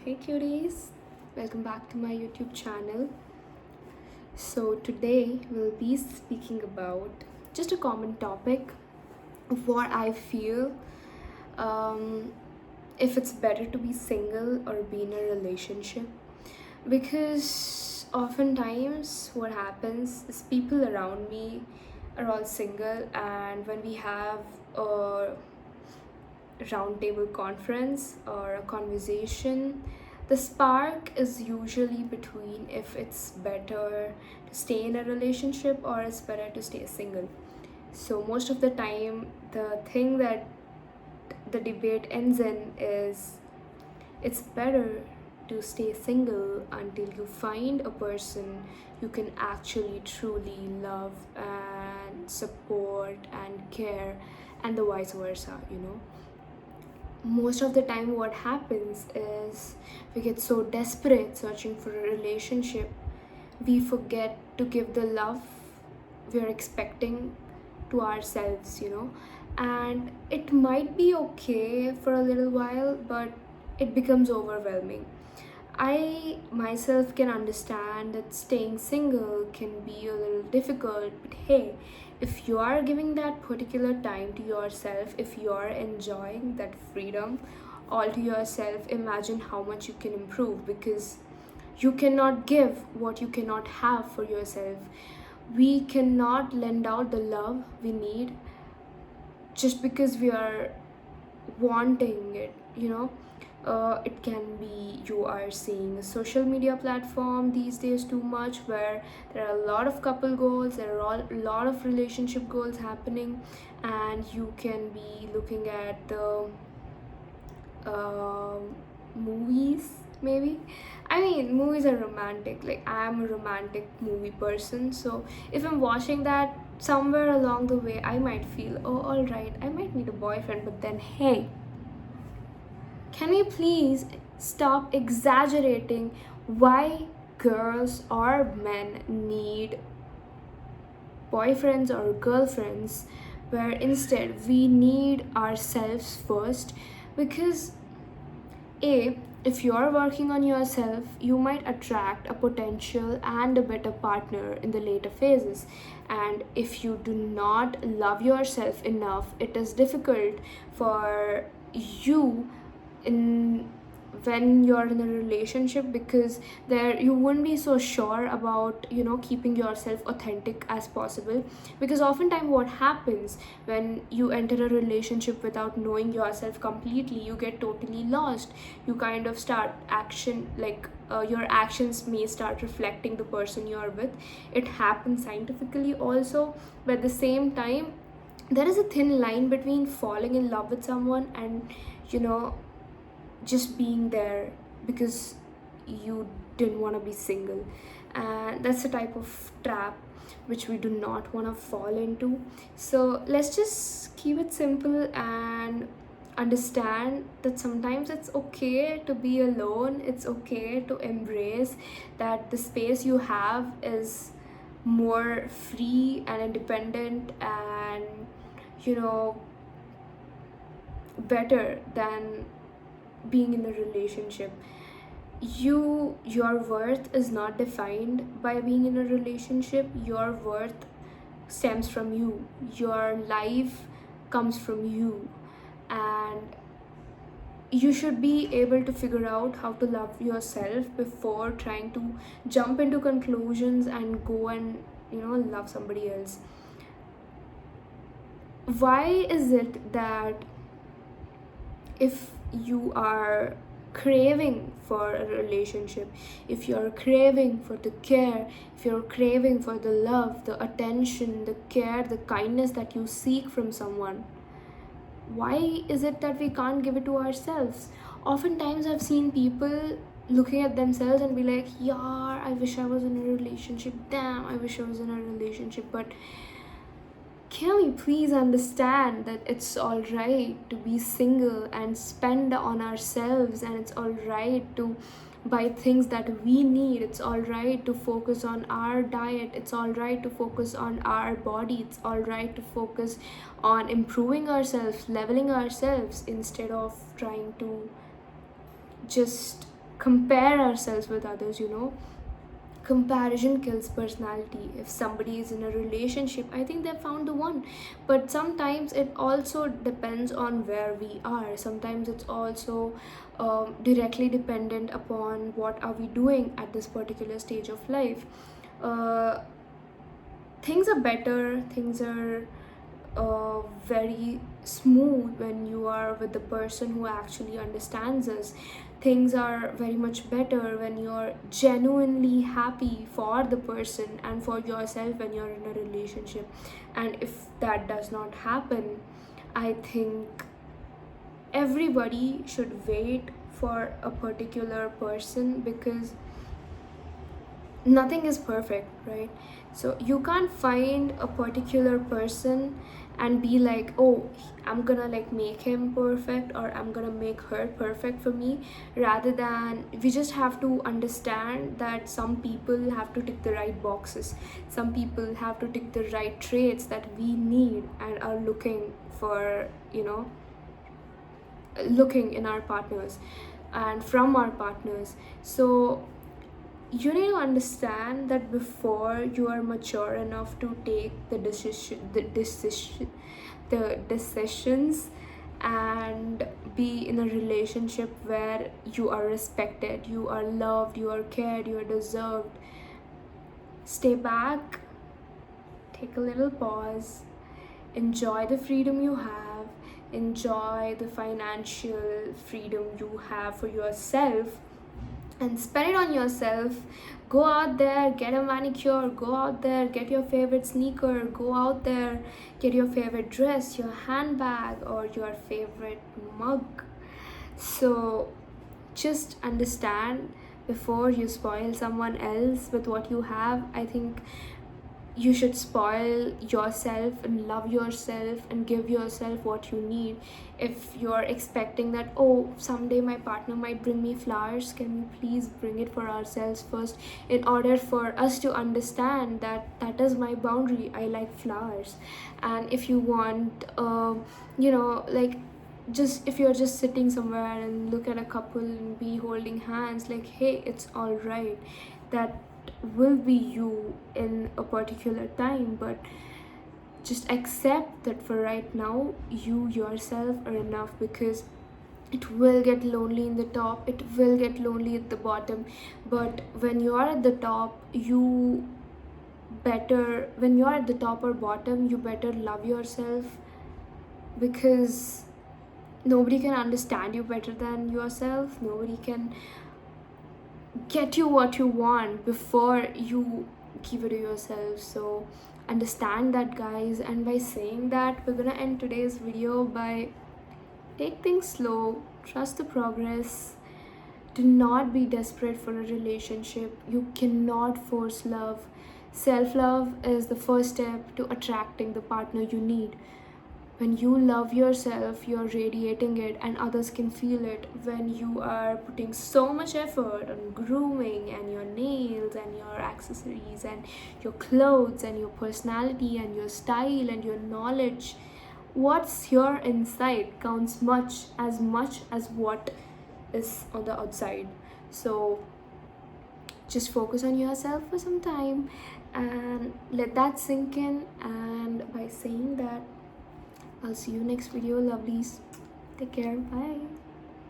Hey cuties, welcome back to my YouTube channel. So, today we'll be speaking about just a common topic of what I feel um, if it's better to be single or be in a relationship. Because oftentimes, what happens is people around me are all single, and when we have a roundtable conference or a conversation, the spark is usually between if it's better to stay in a relationship or it's better to stay single. So, most of the time, the thing that the debate ends in is it's better to stay single until you find a person you can actually truly love and support and care, and the vice versa. Most of the time what happens is we get so desperate searching for a relationship, we forget to give the love we're expecting to ourselves. And it might be okay for a little while, but it becomes overwhelming. I myself can understand that staying single can be a little difficult, but hey, if you are giving that particular time to yourself, if you are enjoying that freedom all to yourself, imagine how much you can improve, because you cannot give what you cannot have for yourself. We cannot lend out the love we need just because we are wanting it. It can be you are seeing a social media platform these days too much, where there are a lot of couple goals, there are a lot of relationship goals happening, and you can be looking at the movies maybe. I mean, movies are romantic. Like, I'm a romantic movie person, so if I'm watching that, somewhere along the way I might feel, oh, all right, I might need a boyfriend. But then, hey, can we please stop exaggerating why girls or men need boyfriends or girlfriends, where instead we need ourselves first? Because A, if you're working on yourself, you might attract a potential and a better partner in the later phases. And if you do not love yourself enough, it is difficult for you in when you're in a relationship, because there you wouldn't be so sure about keeping yourself authentic as possible. Because oftentimes what happens when you enter a relationship without knowing yourself completely, you get totally lost. You kind of start action like your actions may start reflecting the person you're with. It happens scientifically also, but at the same time there is a thin line between falling in love with someone and you know just being there because you didn't want to be single. And that's the type of trap which we do not want to fall into. So let's just keep it simple and understand that sometimes it's okay to be alone. It's okay to embrace that the space you have is more free and independent and you know better than being in a relationship. Your worth is not defined by being in a relationship. Your worth stems from you. Your life comes from you, and you should be able to figure out how to love yourself before trying to jump into conclusions and go and love somebody else. Why is it that if you are craving for a relationship, if you're craving for the care, if you're craving for the love, the attention, the care, the kindness that you seek from someone, why is it that we can't give it to ourselves? Oftentimes I've seen people looking at themselves and be like, yeah, I wish I was in a relationship, damn, I wish I was in a relationship. But can we please understand that it's alright to be single and spend on ourselves, and it's alright to buy things that we need, it's alright to focus on our diet, it's alright to focus on our body, it's alright to focus on improving ourselves, leveling ourselves, instead of trying to just compare ourselves with others, comparison kills personality. If somebody is in a relationship, I think they found the one. But sometimes it also depends on where we are. Sometimes it's also directly dependent upon what are we doing at this particular stage of life. uh, Things are better, things are very smooth when you are with the person who actually understands us. Things are very much better when you're genuinely happy for the person and for yourself when you're in a relationship. And if that does not happen, I think everybody should wait for a particular person, because nothing is perfect, right? So you can't find a particular person and be like, oh, I'm gonna like make him perfect, or I'm gonna make her perfect for me. Rather than, we just have to understand that some people have to tick the right boxes, some people have to tick the right traits that we need and are looking for, looking in our partners and from our partners. So you need to understand that before you are mature enough to take the decisions and be in a relationship where you are respected, you are loved, you are cared, you are deserved, stay back, take a little pause, enjoy the freedom you have, enjoy the financial freedom you have for yourself, and spend it on yourself. Go out there, get a manicure, go out there, get your favorite sneaker, go out there, get your favorite dress, your handbag, or your favorite mug. So just understand, before you spoil someone else with what you have, I think you should spoil yourself and love yourself and give yourself what you need. If you're expecting that, oh, someday my partner might bring me flowers, can we please bring it for ourselves first, in order for us to understand that that is my boundary, I like flowers. And if you want, like, just if you're just sitting somewhere and look at a couple and be holding hands, like, hey, it's all right, that will be you in a particular time. But just accept that for right now, you yourself are enough, because it will get lonely in the top, it will get lonely at the bottom. But when you are at the top, when you're at the top or bottom, you better love yourself, because nobody can understand you better than yourself. Nobody can get you what you want before you give it to yourself. So understand that, guys. And by saying that, we're gonna end today's video by, take things slow, trust the progress, do not be desperate for a relationship. You cannot force love. Self-love is the first step to attracting the partner you need. When you love yourself, you're radiating it and others can feel it. When you are putting so much effort on grooming and your nails and your accessories and your clothes and your personality and your style and your knowledge, what's here inside counts much as what is on the outside. So just focus on yourself for some time and let that sink in. And by saying that, I'll see you next video, lovelies. Take care. Bye.